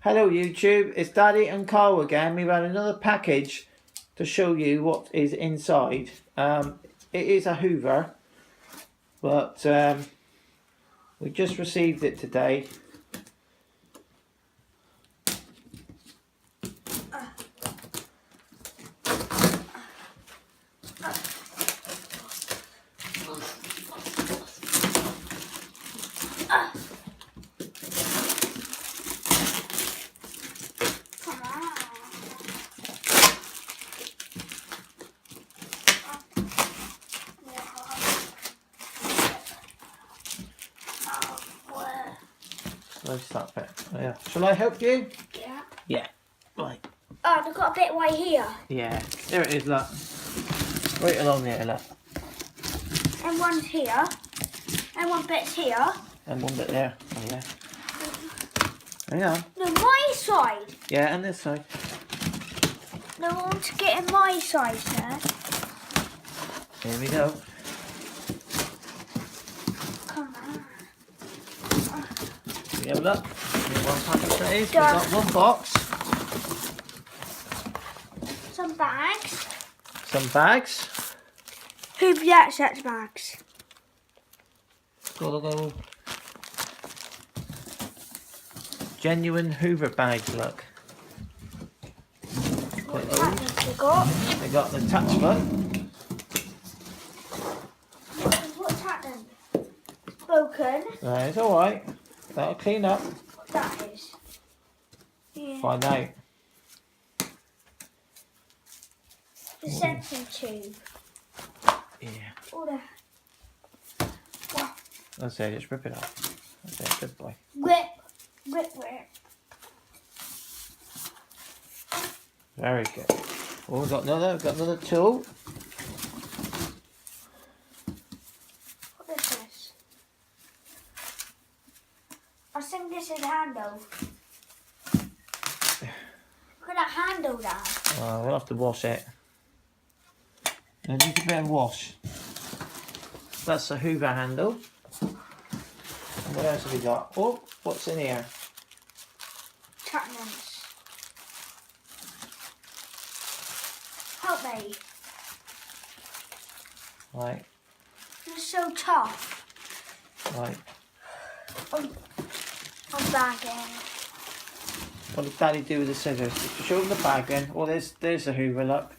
Hello YouTube, it's Daddy and Carl again. We've had another package to show you what is inside. It is a Hoover, but we just received it today. Let's start it. Oh, yeah. Shall I help you? Yeah. Yeah. Right. Oh, they've got a bit right here. Yeah. There it is, look. Right along there, look. And one's here. And one bit's here. And one bit there. Oh yeah. Hang on. No, my side. Yeah, and this side. No, I want to get in my side, sir. Here we go. Come on. We have a look. Here's one package that is. We've Done. got one box. Some bags. Some bags. Who reacts at bags? Got a little genuine Hoover bags, look. What attachments they got? They got the attachment. What's happening? Broken. Right, it's alright. That'll clean up. What that is? Yeah. Find out. The sensing tube. Yeah. All the That's it, just rip it off. That's it, good boy. whip. Very good. Oh, we've got another tool. What is this? I think this is a handle. Look at that handle down. Oh, we'll have to wash it. It needs a bit of wash. That's the Hoover handle. And what else have we got? Oh, what's in here? Attachments. Help me. Right, You're so tough. right. I'm bagging. What did Daddy do with the scissors? Show them the bag then. Oh, there's the Hoover, look.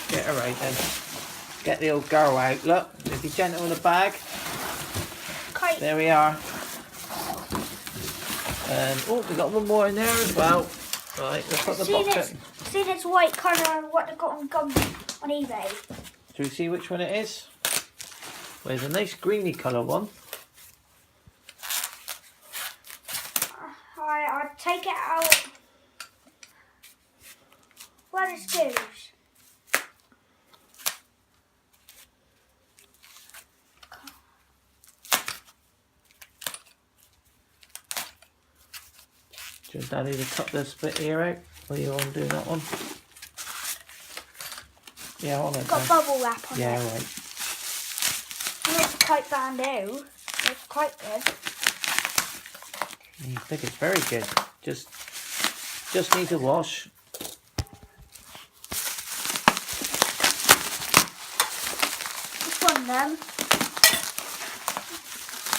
Get her right then. Get the old girl out, look. Just be gentle with the bag. Kite. There we are. And, oh, we got one more in there as well. Right, let's put the box in. See this white colour what they got on gum on eBay? Do we see which one it is? Well, there's a nice greeny colour one. I'll take it out. Where the screws? Just Daddy to cut this bit here out. While you're on doing that one. Yeah, on it. Got bubble wrap on Yeah, it. right. And it's a kite bamboo. It's quite good. I think it's very good. Just needs a wash. Which one then?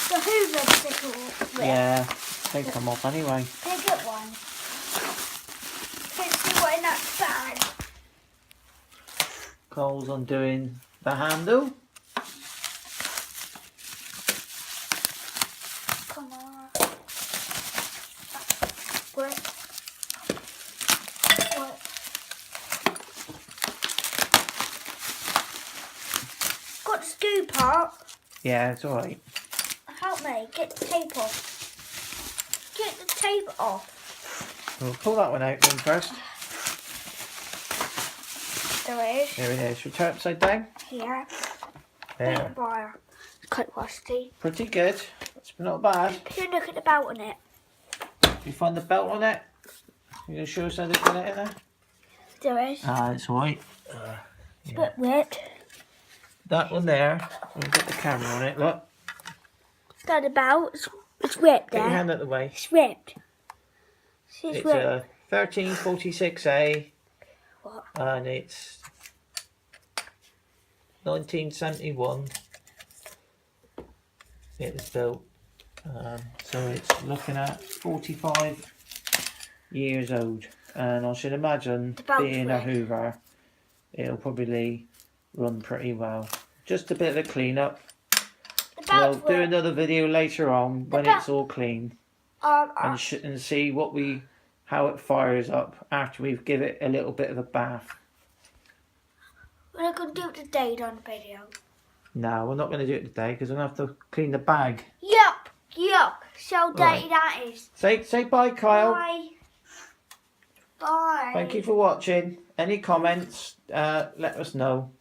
The Hoover sticker. Yeah, they come off anyway. Can I get one? Can I see what in that bag? Cole's undoing the handle. Come on. What? Got the scoop part. Yeah, it's alright. Help me, get the tape off. Get the tape off. We'll pull that one out then first. There it is. There it is. Should we turn it upside down? Here. There. Wire. It's quite rusty. Pretty good. It's not bad. Here, look at the belt on it. You find the belt on it? You gonna show us how to put it in there? There it is. Ah, it's alright. It's a bit wet. That one there. We'll get the camera on it. Look. Got the belt. It's ripped Get your there. hand out of the way. It's ripped. It's a 1346A. What? And it's 1971. It was built. So it's looking at 45 years old. And I should imagine, being a Hoover, it'll probably run pretty well. Just a bit of a clean up. We'll do another video later on when it's all clean, and see how it fires up after we've given it a little bit of a bath. We're not going to do it today on the video. No, we're not going to do it today because I'm going to have to clean the bag. Yup. So dirty that is. Say bye, Kyle. Bye. Bye. Thank you for watching. Any comments, let us know.